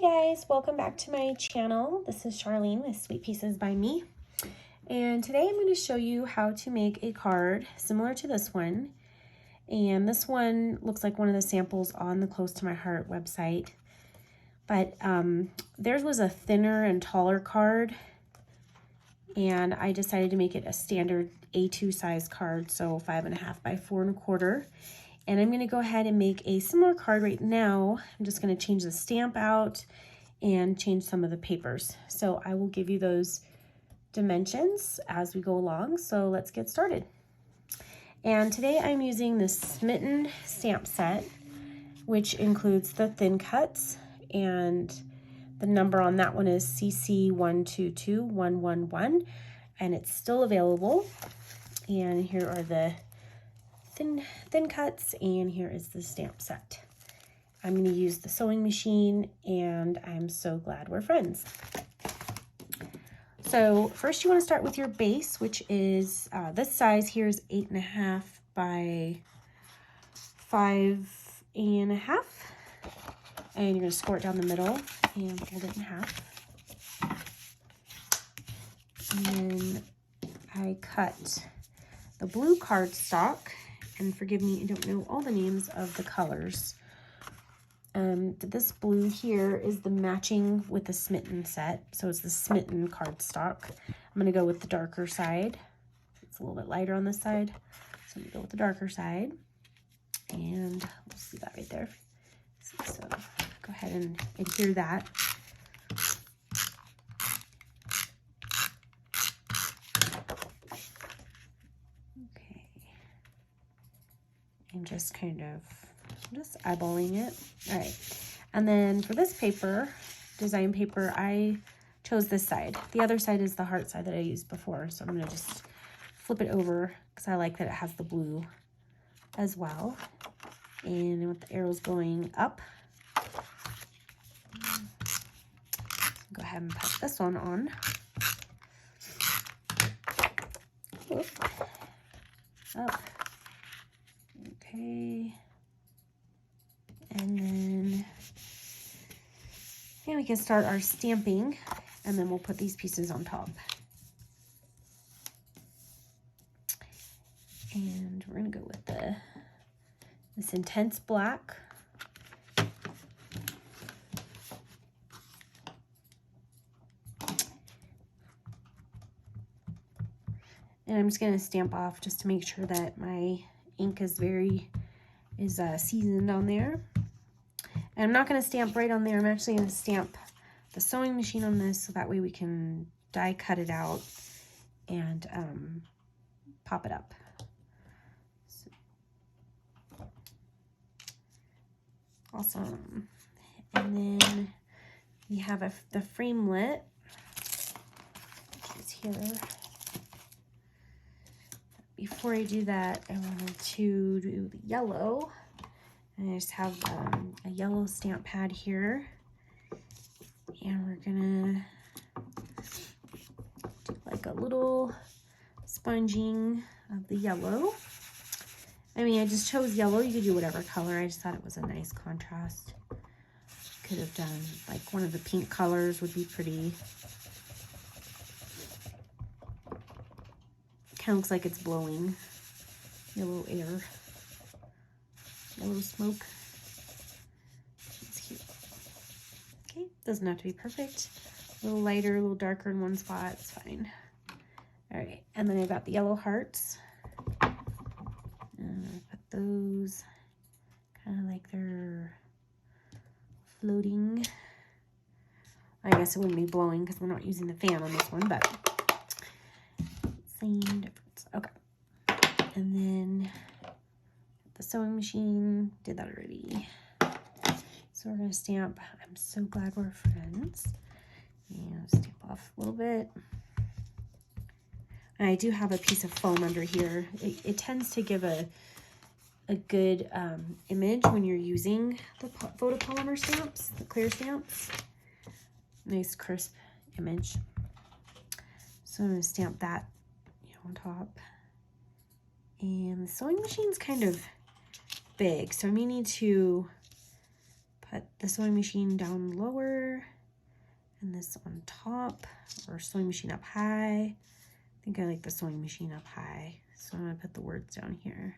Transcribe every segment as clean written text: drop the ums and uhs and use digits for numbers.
Hi guys, welcome back to my channel. This is Charlene with Sweet Pieces by Me. And today I'm going to show you how to make a card similar to this one. And this one looks like one of the samples on the Close to My Heart website. But theirs was a thinner and taller card. And I decided to make it a standard A2 size card, so 5.5 by 4.25. And I'm going to go ahead and make a similar card right now. I'm just going to change the stamp out and change some of the papers. So I will give you those dimensions as we go along. So let's get started. And today I'm using the Smitten stamp set, which includes the thin cuts, and the number on that one is CC122111, and it's still available. And here are the thin cuts, and here is the stamp set. I'm going to use the sewing machine, and I'm so glad we're friends. So first you want to start with your base, which is this size here is 8.5 by 5.5, and you're going to score it down the middle and fold it in half. And then I cut the blue cardstock. And forgive me, I don't know all the names of the colors. This blue here is the matching with the Smitten set. So it's the Smitten cardstock. I'm going to go with the darker side. It's a little bit lighter on this side. So I'm going to go with the darker side. And we'll see that right there. So go ahead and adhere that. And just kind of eyeballing it. All right, and then for this paper, design paper, I chose this side. The other side is the heart side that I used before, so I'm gonna just flip it over because I like that it has the blue as well. And with the arrows going up, go ahead and put this one on. Whoop. Up. Okay, and then we can start our stamping, and then we'll put these pieces on top. And we're gonna go with this intense black. And I'm just gonna stamp off just to make sure that my ink is seasoned on there. And I'm not going to stamp right on there. I'm actually going to stamp the sewing machine on this, so that way we can die cut it out and pop it up. So, awesome. And then we have the framelit, which is here. Before I do that, I wanted to do the yellow. And I just have a yellow stamp pad here. And we're gonna do like a little sponging of the yellow. I mean, I just chose yellow. You could do whatever color. I just thought it was a nice contrast. Could have done like one of the pink colors would be pretty. Kind of looks like it's blowing yellow air, yellow smoke. It's cute. Okay, doesn't have to be perfect. A little lighter, a little darker in one spot, it's fine. All right, and then I've got the yellow hearts. And I put those kind of like they're floating. I guess it wouldn't be blowing because we're not using the fan on this one, but same difference. Okay, and then the sewing machine, did that already. So we're gonna stamp. I'm so glad we're friends. And stamp off a little bit. And I do have a piece of foam under here. It tends to give a good image when you're using the photopolymer stamps, the clear stamps. Nice crisp image. So I'm gonna stamp that on top. And the sewing machine's kind of big, so I may need to put the sewing machine down lower and this on top, or sewing machine up high. I think I like the sewing machine up high, so I'm gonna put the words down here.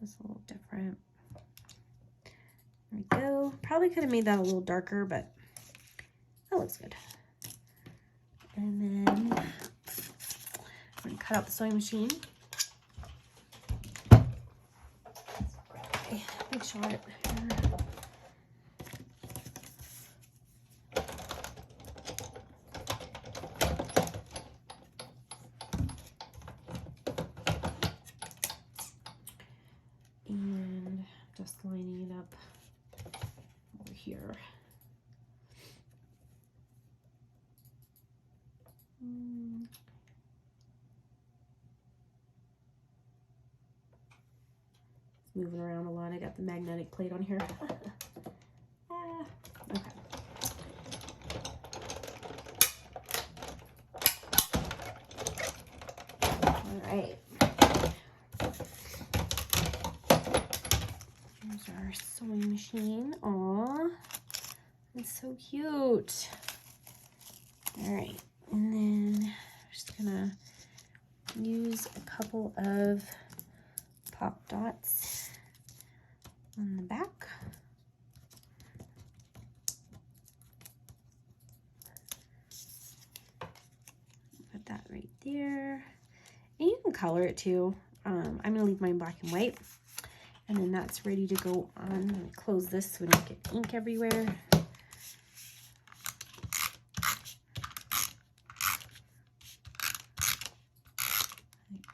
It's a little different. There we go. Probably could have made that a little darker, but that looks good. And then I'm gonna cut out the sewing machine. Okay, big shot. And just lining it up over here. It's moving around a lot. I got the magnetic plate on here. Okay. All right. Here's our sewing machine. Aw, it's so cute. All right, and then I'm just gonna use a couple of pop dots on the back. Put that right there. And you can color it too. I'm gonna leave mine black and white. And then that's ready to go on. I'm gonna close this so we don't get ink everywhere.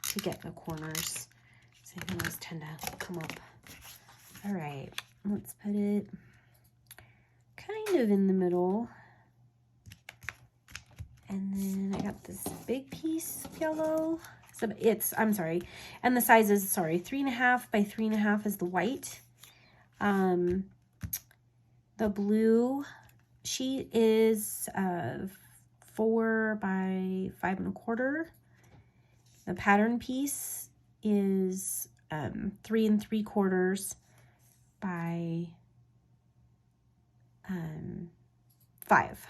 To get the corners, so those tend to come up. All right, let's put it kind of in the middle. And then I got this big piece of yellow. So I'm sorry, and the size is, 3.5 by 3.5 is the white. The blue sheet is 4 by 5 1/4. The pattern piece is 3 3/4 by 5.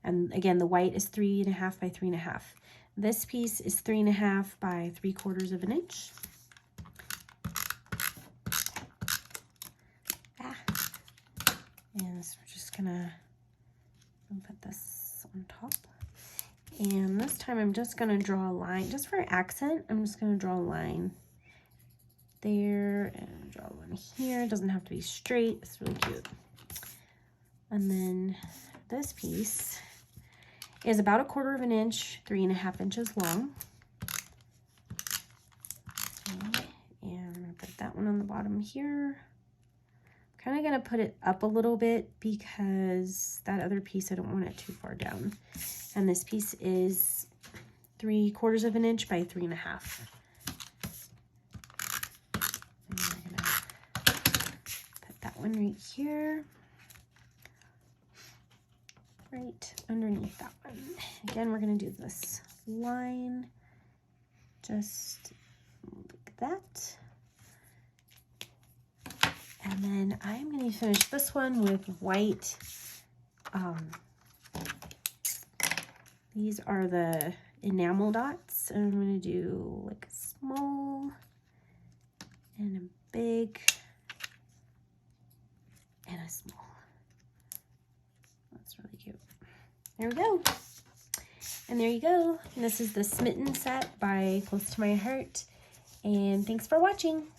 And again, the white is 3.5 by 3.5. This piece is 3.5 by 3/4 of an inch. And so we're just gonna put this on top. And this time I'm just gonna draw a line, just for accent. I'm just gonna draw a line there and draw one here. It doesn't have to be straight. It's really cute. And then this piece is about 1/4 of an inch, 3.5 inches long. Okay, and I'm gonna put that one on the bottom here. Kind of gonna put it up a little bit because that other piece, I don't want it too far down. And this piece is 3/4 of an inch by 3.5. And we're gonna put that one right here. Right underneath that one. Again, we're going to do this line just like that. And then I'm going to finish this one with white. These are the enamel dots. And I'm going to do like a small and a big and a small. That's really cute. There we go. And there you go. And this is the Smitten set by Close to My Heart. And thanks for watching.